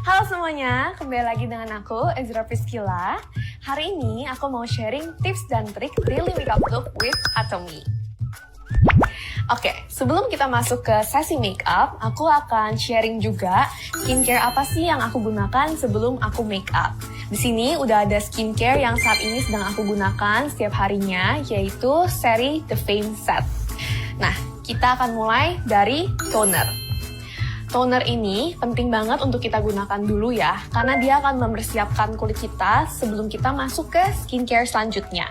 Halo semuanya, kembali lagi dengan aku, Ezra Priscilla. Hari ini aku mau sharing tips dan trik daily makeup look with Atomy. Oke, sebelum kita masuk ke sesi makeup, aku akan sharing juga skincare apa sih yang aku gunakan sebelum aku makeup. Di sini udah ada skincare yang saat ini sedang aku gunakan setiap harinya, yaitu seri The Fame Set. Nah, kita akan mulai dari toner. Toner ini penting banget untuk kita gunakan dulu ya, karena dia akan mempersiapkan kulit kita sebelum kita masuk ke skincare selanjutnya.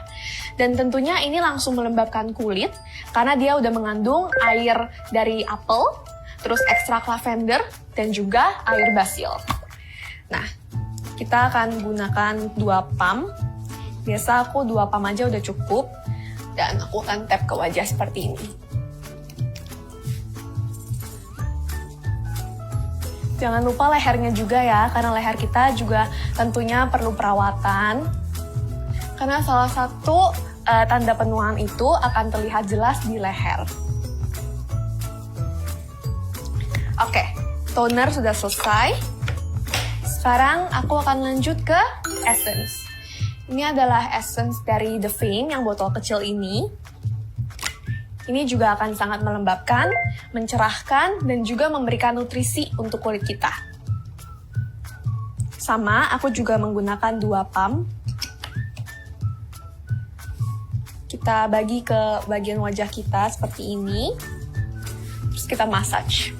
Dan tentunya ini langsung melembabkan kulit, karena dia udah mengandung air dari apel, terus ekstrak lavender, dan juga air basil. Nah, kita akan gunakan 2 pump. Biasa aku 2 pump aja udah cukup, dan aku akan tap ke wajah seperti ini. Jangan lupa lehernya juga ya, karena leher kita juga tentunya perlu perawatan. Karena salah satu tanda penuaan itu akan terlihat jelas di leher. Oke, toner sudah selesai. Sekarang aku akan lanjut ke essence. Ini adalah essence dari The Fame yang botol kecil ini. Ini juga akan sangat melembabkan, mencerahkan, dan juga memberikan nutrisi untuk kulit kita. Sama, aku juga menggunakan 2 pump. Kita bagi ke bagian wajah kita seperti ini. Terus kita massage.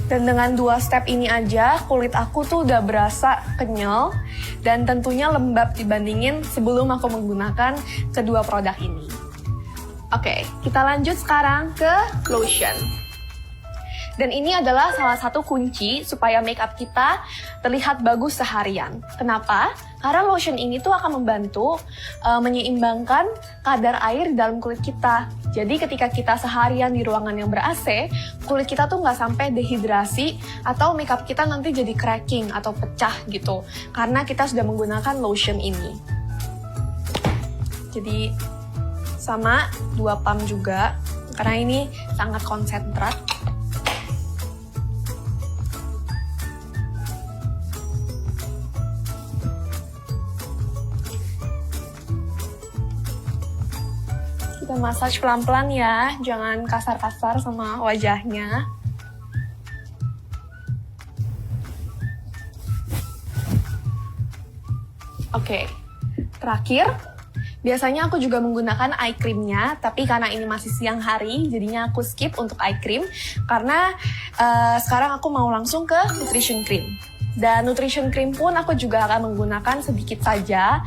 Dan dengan 2 step ini aja, kulit aku tuh udah berasa kenyal dan tentunya lembab dibandingin sebelum aku menggunakan kedua produk ini. Oke, kita lanjut sekarang ke lotion. Dan ini adalah salah satu kunci supaya makeup kita terlihat bagus seharian. Kenapa? Karena lotion ini tuh akan membantu menyeimbangkan kadar air di dalam kulit kita. Jadi ketika kita seharian di ruangan yang ber-AC, kulit kita tuh nggak sampai dehidrasi atau makeup kita nanti jadi cracking atau pecah gitu. Karena kita sudah menggunakan lotion ini. Jadi sama 2 pump juga, karena ini sangat konsentrat. Kita massage pelan-pelan ya, jangan kasar-kasar sama wajahnya. Oke, terakhir, biasanya aku juga menggunakan eye cream-nya, tapi karena ini masih siang hari, jadinya aku skip untuk eye cream, karena sekarang aku mau langsung ke nutrition cream. Dan nutrition cream pun aku juga akan menggunakan sedikit saja,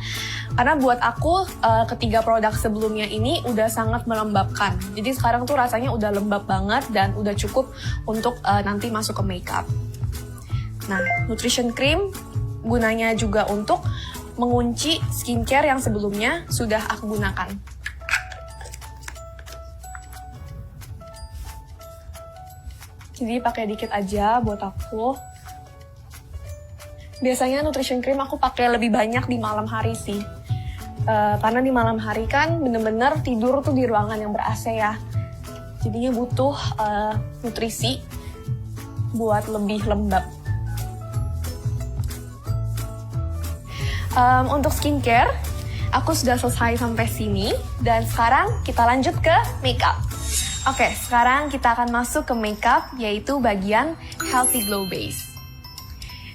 karena buat aku ketiga produk sebelumnya ini udah sangat melembabkan. Jadi sekarang tuh rasanya udah lembab banget dan udah cukup untuk nanti masuk ke makeup. Nah, nutrition cream gunanya juga untuk mengunci skincare yang sebelumnya sudah aku gunakan. Jadi pakai dikit aja buat aku. Biasanya nutrition cream aku pakai lebih banyak di malam hari sih. Karena di malam hari kan bener-bener tidur tuh di ruangan yang ber-AC ya. Jadinya butuh nutrisi buat lebih lembab. Untuk skincare, aku sudah selesai sampai sini. Dan sekarang kita lanjut ke makeup. Oke, sekarang kita akan masuk ke makeup, yaitu bagian Healthy Glow Base.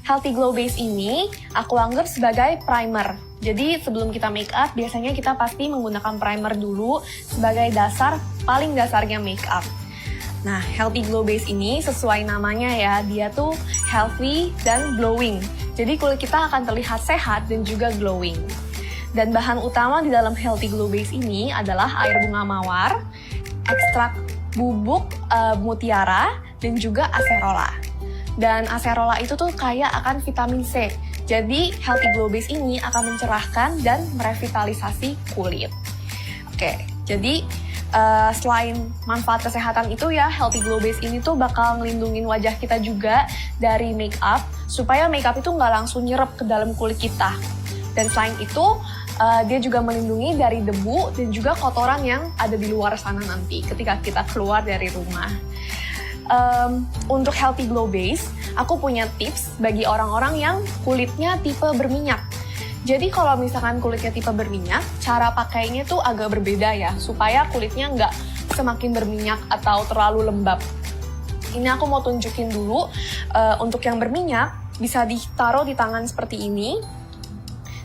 Healthy Glow Base ini aku anggap sebagai primer. Jadi sebelum kita make up, biasanya kita pasti menggunakan primer dulu sebagai dasar, paling dasarnya make up. Nah, Healthy Glow Base ini sesuai namanya ya, dia tuh healthy dan glowing. Jadi kulit kita akan terlihat sehat dan juga glowing. Dan bahan utama di dalam Healthy Glow Base ini adalah air bunga mawar, ekstrak bubuk mutiara, dan juga acerola. Dan acerola itu tuh kaya akan vitamin C. Jadi Healthy Glow Base ini akan mencerahkan dan merevitalisasi kulit. Oke, jadi selain manfaat kesehatan itu ya, Healthy Glow Base ini tuh bakal ngelindungin wajah kita juga dari make up, supaya make up itu nggak langsung nyerap ke dalam kulit kita. Dan selain itu, dia juga melindungi dari debu dan juga kotoran yang ada di luar sana nanti ketika kita keluar dari rumah. Untuk Healthy Glow Base, aku punya tips bagi orang-orang yang kulitnya tipe berminyak. Jadi kalau misalkan kulitnya tipe berminyak, cara pakainya tuh agak berbeda ya, supaya kulitnya nggak semakin berminyak atau terlalu lembab. Ini aku mau tunjukin dulu, untuk yang berminyak, bisa ditaruh di tangan seperti ini,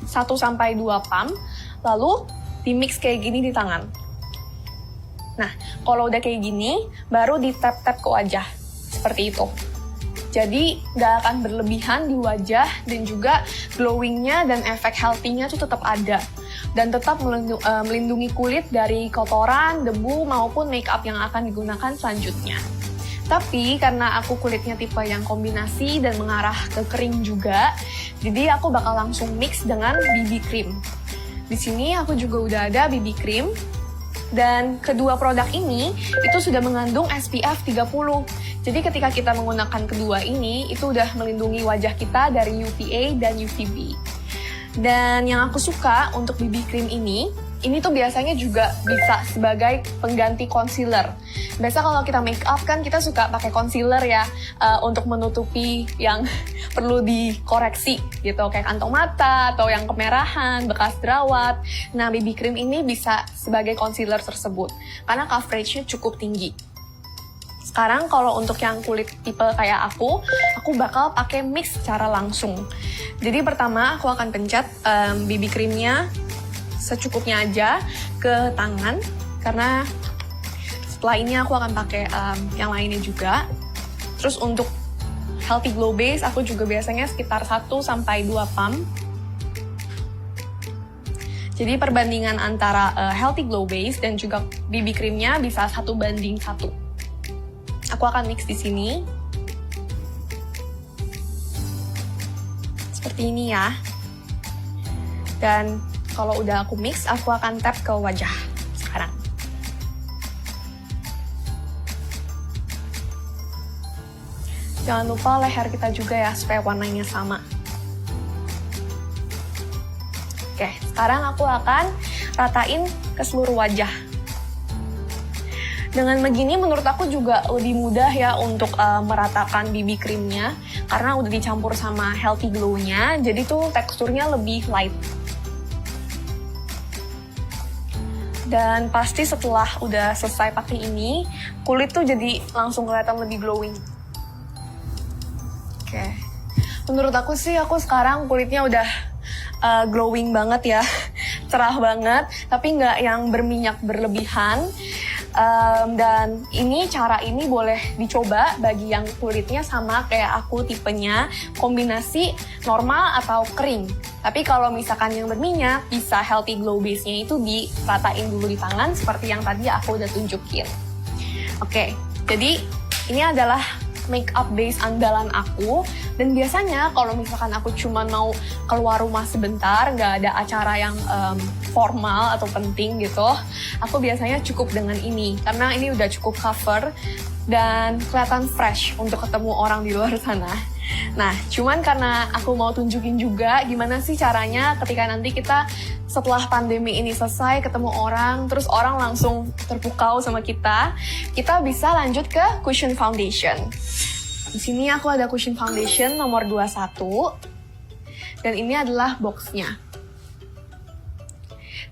1-2 pump, lalu di-mix kayak gini di tangan. Nah, kalau udah kayak gini, baru di-tap-tap ke wajah, seperti itu. Jadi, nggak akan berlebihan di wajah, dan juga glowing-nya dan efek healthy-nya tuh tetap ada. Dan tetap melindungi kulit dari kotoran, debu, maupun make up yang akan digunakan selanjutnya. Tapi, karena aku kulitnya tipe yang kombinasi dan mengarah ke kering juga, jadi aku bakal langsung mix dengan BB cream. Di sini aku juga udah ada BB cream. Dan kedua produk ini itu sudah mengandung SPF 30. Jadi ketika kita menggunakan kedua ini, itu udah melindungi wajah kita dari UVA dan UVB. Dan yang aku suka untuk BB cream ini tuh biasanya juga bisa sebagai pengganti concealer. Biasa kalau kita make up kan kita suka pakai concealer ya, untuk menutupi yang perlu dikoreksi gitu, kayak kantong mata atau yang kemerahan, bekas jerawat. Nah, BB cream ini bisa sebagai concealer tersebut karena coveragenya cukup tinggi. Sekarang kalau untuk yang kulit tipe kayak aku bakal pakai mix secara langsung. Jadi pertama aku akan pencet BB creamnya secukupnya aja ke tangan, karena setelah ini aku akan pakai yang lainnya juga. Terus untuk Healthy Glow Base aku juga biasanya sekitar 1-2 pump. Jadi perbandingan antara Healthy Glow Base dan juga BB creamnya bisa 1:1. Aku akan mix di sini. Seperti ini ya. Dan kalau udah aku mix, aku akan tap ke wajah sekarang. Jangan lupa leher kita juga ya, supaya warnanya sama. Oke, sekarang aku akan ratain ke seluruh wajah. Dengan begini menurut aku juga lebih mudah ya untuk meratakan BB creamnya, karena udah dicampur sama Healthy Glow-nya, jadi tuh teksturnya lebih light. Dan pasti setelah udah selesai pakai ini, kulit tuh jadi langsung kelihatan lebih glowing. Oke. Menurut aku sih, aku sekarang kulitnya udah glowing banget ya. Cerah banget, tapi nggak yang berminyak berlebihan. Dan cara ini boleh dicoba bagi yang kulitnya sama kayak aku tipenya, kombinasi normal atau kering. Tapi kalau misalkan yang berminyak, bisa Healthy Glow Base-nya itu diratain dulu di tangan seperti yang tadi aku udah tunjukin. Oke, jadi ini adalah makeup base andalan aku. Dan biasanya kalau misalkan aku cuma mau keluar rumah sebentar, nggak ada acara yang formal atau penting gitu, aku biasanya cukup dengan ini. Karena ini udah cukup cover dan kelihatan fresh untuk ketemu orang di luar sana. Nah, cuman karena aku mau tunjukin juga gimana sih caranya ketika nanti kita setelah pandemi ini selesai ketemu orang, terus orang langsung terpukau sama kita bisa lanjut ke cushion foundation. Di sini aku ada cushion foundation nomor 21, dan ini adalah boxnya.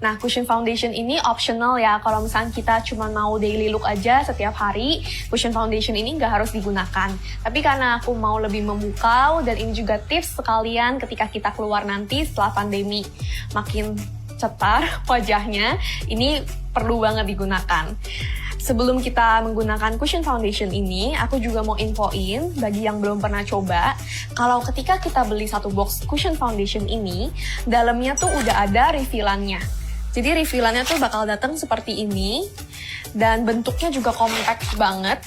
Nah, cushion foundation ini optional ya, kalau misalnya kita cuma mau daily look aja setiap hari, cushion foundation ini nggak harus digunakan. Tapi karena aku mau lebih memukau, dan ini juga tips sekalian ketika kita keluar nanti setelah pandemi makin cetar wajahnya, ini perlu banget digunakan. Sebelum kita menggunakan cushion foundation ini, aku juga mau infoin bagi yang belum pernah coba, kalau ketika kita beli satu box cushion foundation ini, dalamnya tuh udah ada refillannya. Jadi refillannya tuh bakal datang seperti ini, dan bentuknya juga compact banget.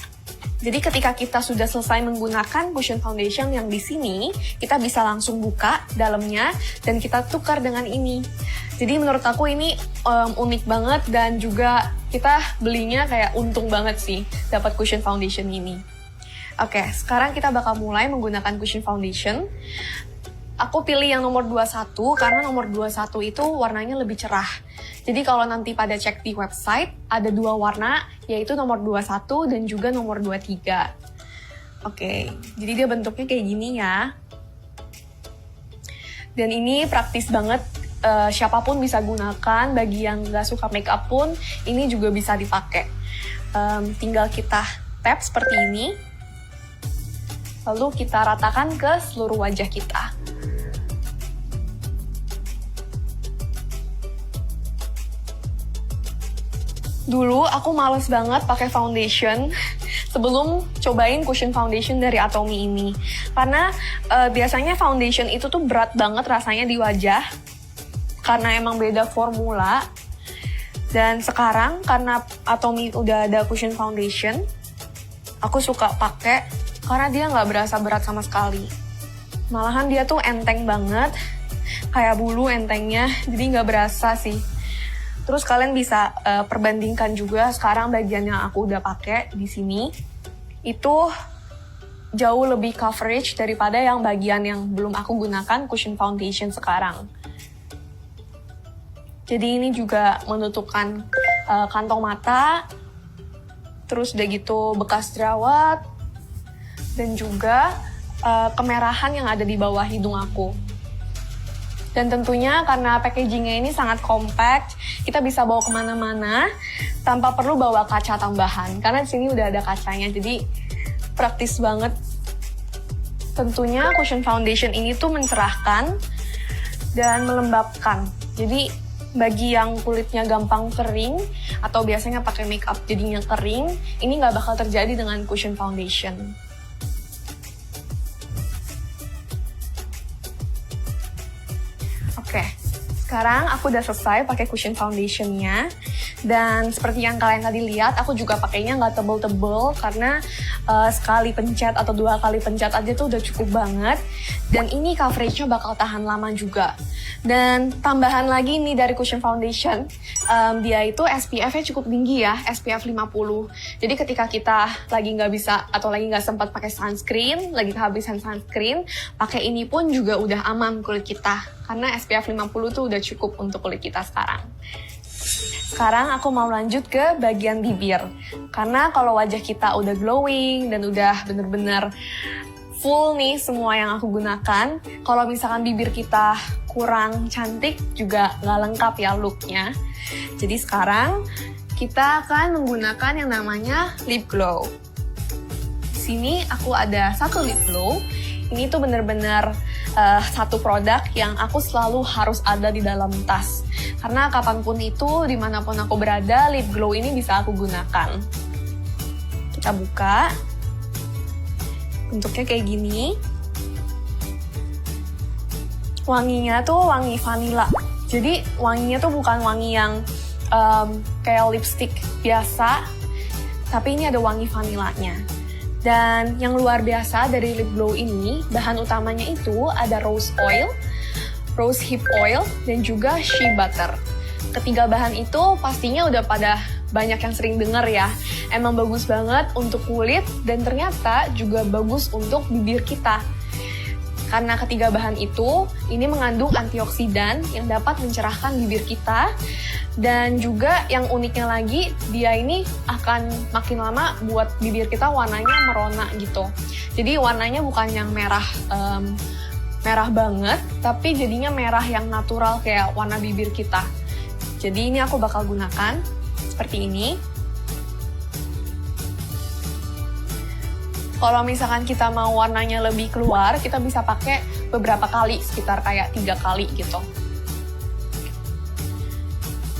Jadi ketika kita sudah selesai menggunakan cushion foundation yang di sini, kita bisa langsung buka dalamnya dan kita tukar dengan ini. Jadi menurut aku ini unik banget, dan juga kita belinya kayak untung banget sih dapat cushion foundation ini. Oke, sekarang kita bakal mulai menggunakan cushion foundation. Aku pilih yang nomor 21 karena nomor 21 itu warnanya lebih cerah. Jadi kalau nanti pada cek di website, ada dua warna, yaitu nomor 21 dan juga nomor 23. Oke, jadi dia bentuknya kayak gini ya. Dan ini praktis banget, siapapun bisa gunakan, bagi yang nggak suka makeup pun ini juga bisa dipakai. Tinggal kita tap seperti ini, lalu kita ratakan ke seluruh wajah kita. Dulu aku males banget pakai foundation sebelum cobain cushion foundation dari Atomy ini. Karena biasanya foundation itu tuh berat banget rasanya di wajah, karena emang beda formula. Dan sekarang karena Atomy udah ada cushion foundation, aku suka pakai karena dia nggak berasa berat sama sekali. Malahan dia tuh enteng banget, kayak bulu entengnya, jadi nggak berasa sih. Terus kalian bisa perbandingkan juga sekarang bagian yang aku udah pakai di sini itu jauh lebih coverage daripada yang bagian yang belum aku gunakan cushion foundation sekarang. Jadi ini juga menutupkan kantong mata, terus udah gitu bekas jerawat, dan juga kemerahan yang ada di bawah hidung aku. Dan tentunya karena packagingnya ini sangat compact, kita bisa bawa kemana-mana tanpa perlu bawa kaca tambahan. Karena di sini udah ada kacanya, jadi praktis banget. Tentunya cushion foundation ini tuh mencerahkan dan melembabkan. Jadi bagi yang kulitnya gampang kering atau biasanya pakai makeup jadinya kering, ini nggak bakal terjadi dengan cushion foundation. Oke, sekarang aku udah selesai pakai cushion foundationnya. Dan seperti yang kalian tadi lihat, aku juga pakainya nggak tebel-tebel karena sekali pencet atau 2 kali pencet aja tuh udah cukup banget. Dan ini coveragenya bakal tahan lama juga. Dan tambahan lagi nih dari cushion foundation, dia itu SPF-nya cukup tinggi ya, SPF 50. Jadi ketika kita lagi nggak bisa atau lagi nggak sempat pakai sunscreen, lagi kehabisan sunscreen, pakai ini pun juga udah aman kulit kita. Karena SPF 50 tuh udah cukup untuk kulit kita sekarang. Sekarang aku mau lanjut ke bagian bibir. Karena kalau wajah kita udah glowing dan udah bener-bener full nih semua yang aku gunakan, kalau misalkan bibir kita kurang cantik juga nggak lengkap ya looknya. Jadi sekarang kita akan menggunakan yang namanya lip glow. Di sini aku ada satu lip glow. Ini tuh bener-bener satu produk yang aku selalu harus ada di dalam tas. Karena kapanpun itu, dimanapun aku berada, lip glow ini bisa aku gunakan. Kita buka. Bentuknya kayak gini. Wanginya tuh wangi vanilla. Jadi wanginya tuh bukan wangi yang kayak lipstick biasa, tapi ini ada wangi vanillanya. Dan yang luar biasa dari lip glow ini, bahan utamanya itu ada rose oil, rose hip oil, dan juga shea butter. Ketiga bahan itu pastinya udah pada banyak yang sering denger ya. Emang bagus banget untuk kulit dan ternyata juga bagus untuk bibir kita. Karena ketiga bahan itu, ini mengandung antioksidan yang dapat mencerahkan bibir kita. Dan juga yang uniknya lagi, dia ini akan makin lama buat bibir kita warnanya merona gitu. Jadi warnanya bukan yang merah merah banget, tapi jadinya merah yang natural kayak warna bibir kita. Jadi ini aku bakal gunakan seperti ini. Kalau misalkan kita mau warnanya lebih keluar, kita bisa pakai beberapa kali, sekitar kayak 3 kali gitu.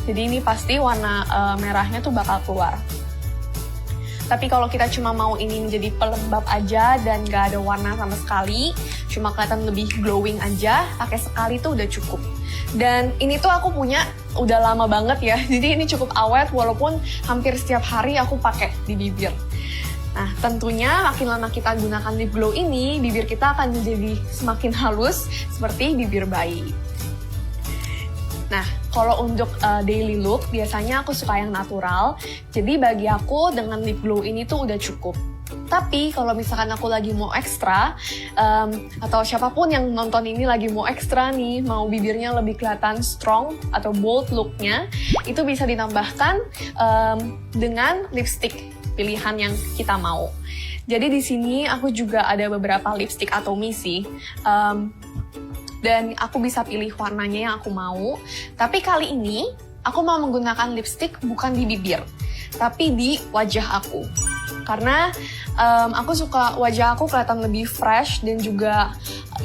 Jadi ini pasti warna merahnya tuh bakal keluar. Tapi kalau kita cuma mau ini menjadi pelembab aja dan gak ada warna sama sekali, cuma kelihatan lebih glowing aja, pakai sekali tuh udah cukup. Dan ini tuh aku punya udah lama banget ya, jadi ini cukup awet walaupun hampir setiap hari aku pakai di bibir. Nah, tentunya makin lama kita gunakan lip glow ini, bibir kita akan menjadi semakin halus seperti bibir bayi. Nah, kalau untuk daily look, biasanya aku suka yang natural. Jadi bagi aku dengan lip glow ini tuh udah cukup. Tapi kalau misalkan aku lagi mau ekstra, atau siapapun yang nonton ini lagi mau ekstra nih, mau bibirnya lebih kelihatan strong atau bold looknya, itu bisa ditambahkan dengan lipstick pilihan yang kita mau. Jadi di sini aku juga ada beberapa lipstick Atomy sih. Dan aku bisa pilih warnanya yang aku mau. Tapi kali ini aku mau menggunakan lipstick bukan di bibir, tapi di wajah aku. Karena aku suka wajah aku kelihatan lebih fresh dan juga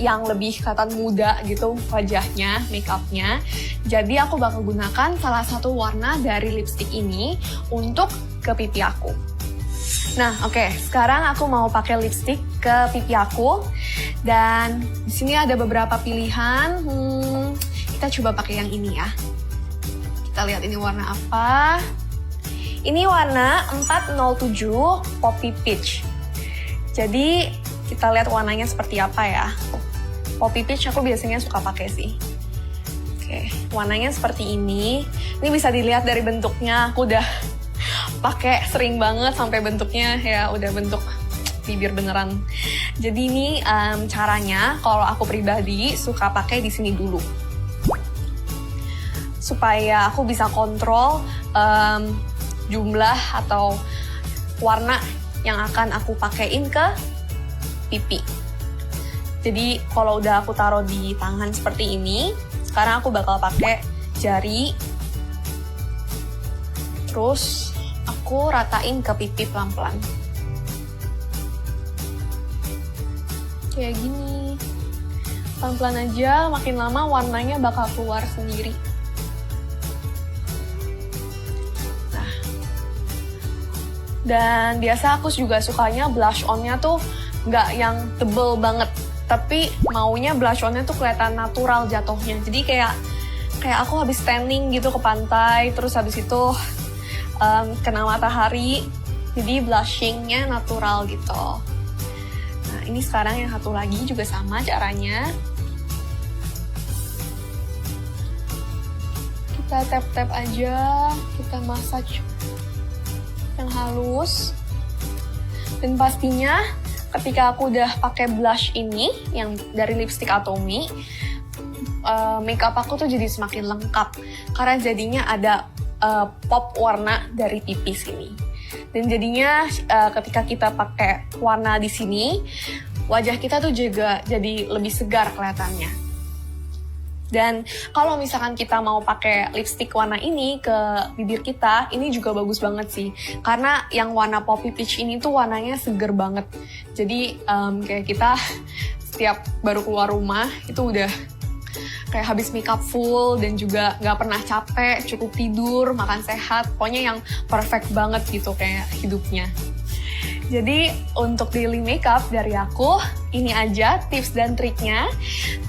yang lebih kelihatan muda gitu wajahnya, makeupnya. Jadi aku bakal gunakan salah satu warna dari lipstick ini untuk ke pipi aku. Nah, oke, sekarang aku mau pakai lipstick ke pipi aku. Dan di sini ada beberapa pilihan. Kita coba pakai yang ini ya. Kita lihat ini warna apa. Ini warna 407 Poppy Peach. Jadi, kita lihat warnanya seperti apa ya. Poppy Peach aku biasanya suka pakai sih. Oke, warnanya seperti ini. Ini bisa dilihat dari bentuknya. Aku udah pakai sering banget sampai bentuknya ya udah bentuk bibir beneran. Jadi ini caranya kalau aku pribadi suka pakai di sini dulu supaya aku bisa kontrol jumlah atau warna yang akan aku pakein ke pipi. Jadi kalau udah aku taruh di tangan seperti ini, sekarang aku bakal pakai jari, terus aku ratain ke pipi pelan-pelan. Kayak gini. Pelan-pelan aja, makin lama warnanya bakal keluar sendiri. Nah. Dan biasa aku juga sukanya blush on-nya tuh nggak yang tebel banget. Tapi maunya blush on-nya tuh kelihatan natural jatuhnya. Jadi kayak aku habis tanning gitu ke pantai, terus habis itu kena matahari, jadi blushingnya natural gitu. Nah ini sekarang yang satu lagi juga sama caranya. Kita tap-tap aja, kita massage yang halus. Dan pastinya ketika aku udah pakai blush ini, yang dari lipstick Atomy, makeup aku tuh jadi semakin lengkap. Karena jadinya ada pop warna dari pipi sini. Dan jadinya ketika kita pakai warna di sini, wajah kita tuh juga jadi lebih segar kelihatannya. Dan kalau misalkan kita mau pakai lipstick warna ini ke bibir kita, ini juga bagus banget sih. Karena yang warna Poppy Peach ini tuh warnanya seger banget. Jadi kayak kita setiap baru keluar rumah itu udah kayak habis makeup full dan juga nggak pernah capek, cukup tidur, makan sehat, pokoknya yang perfect banget gitu kayak hidupnya. Jadi untuk daily makeup dari aku, ini aja tips dan triknya.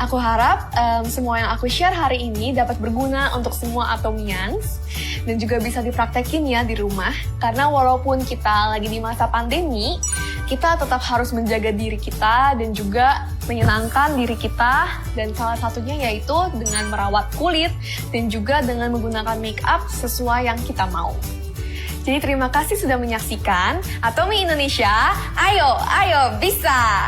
Aku harap semua yang aku share hari ini dapat berguna untuk semua Atomians dan juga bisa dipraktekin ya di rumah. Karena walaupun kita lagi di masa pandemi, kita tetap harus menjaga diri kita dan juga menyenangkan diri kita, dan salah satunya yaitu dengan merawat kulit dan juga dengan menggunakan make up sesuai yang kita mau. Jadi terima kasih sudah menyaksikan Atomy Indonesia. Ayo bisa!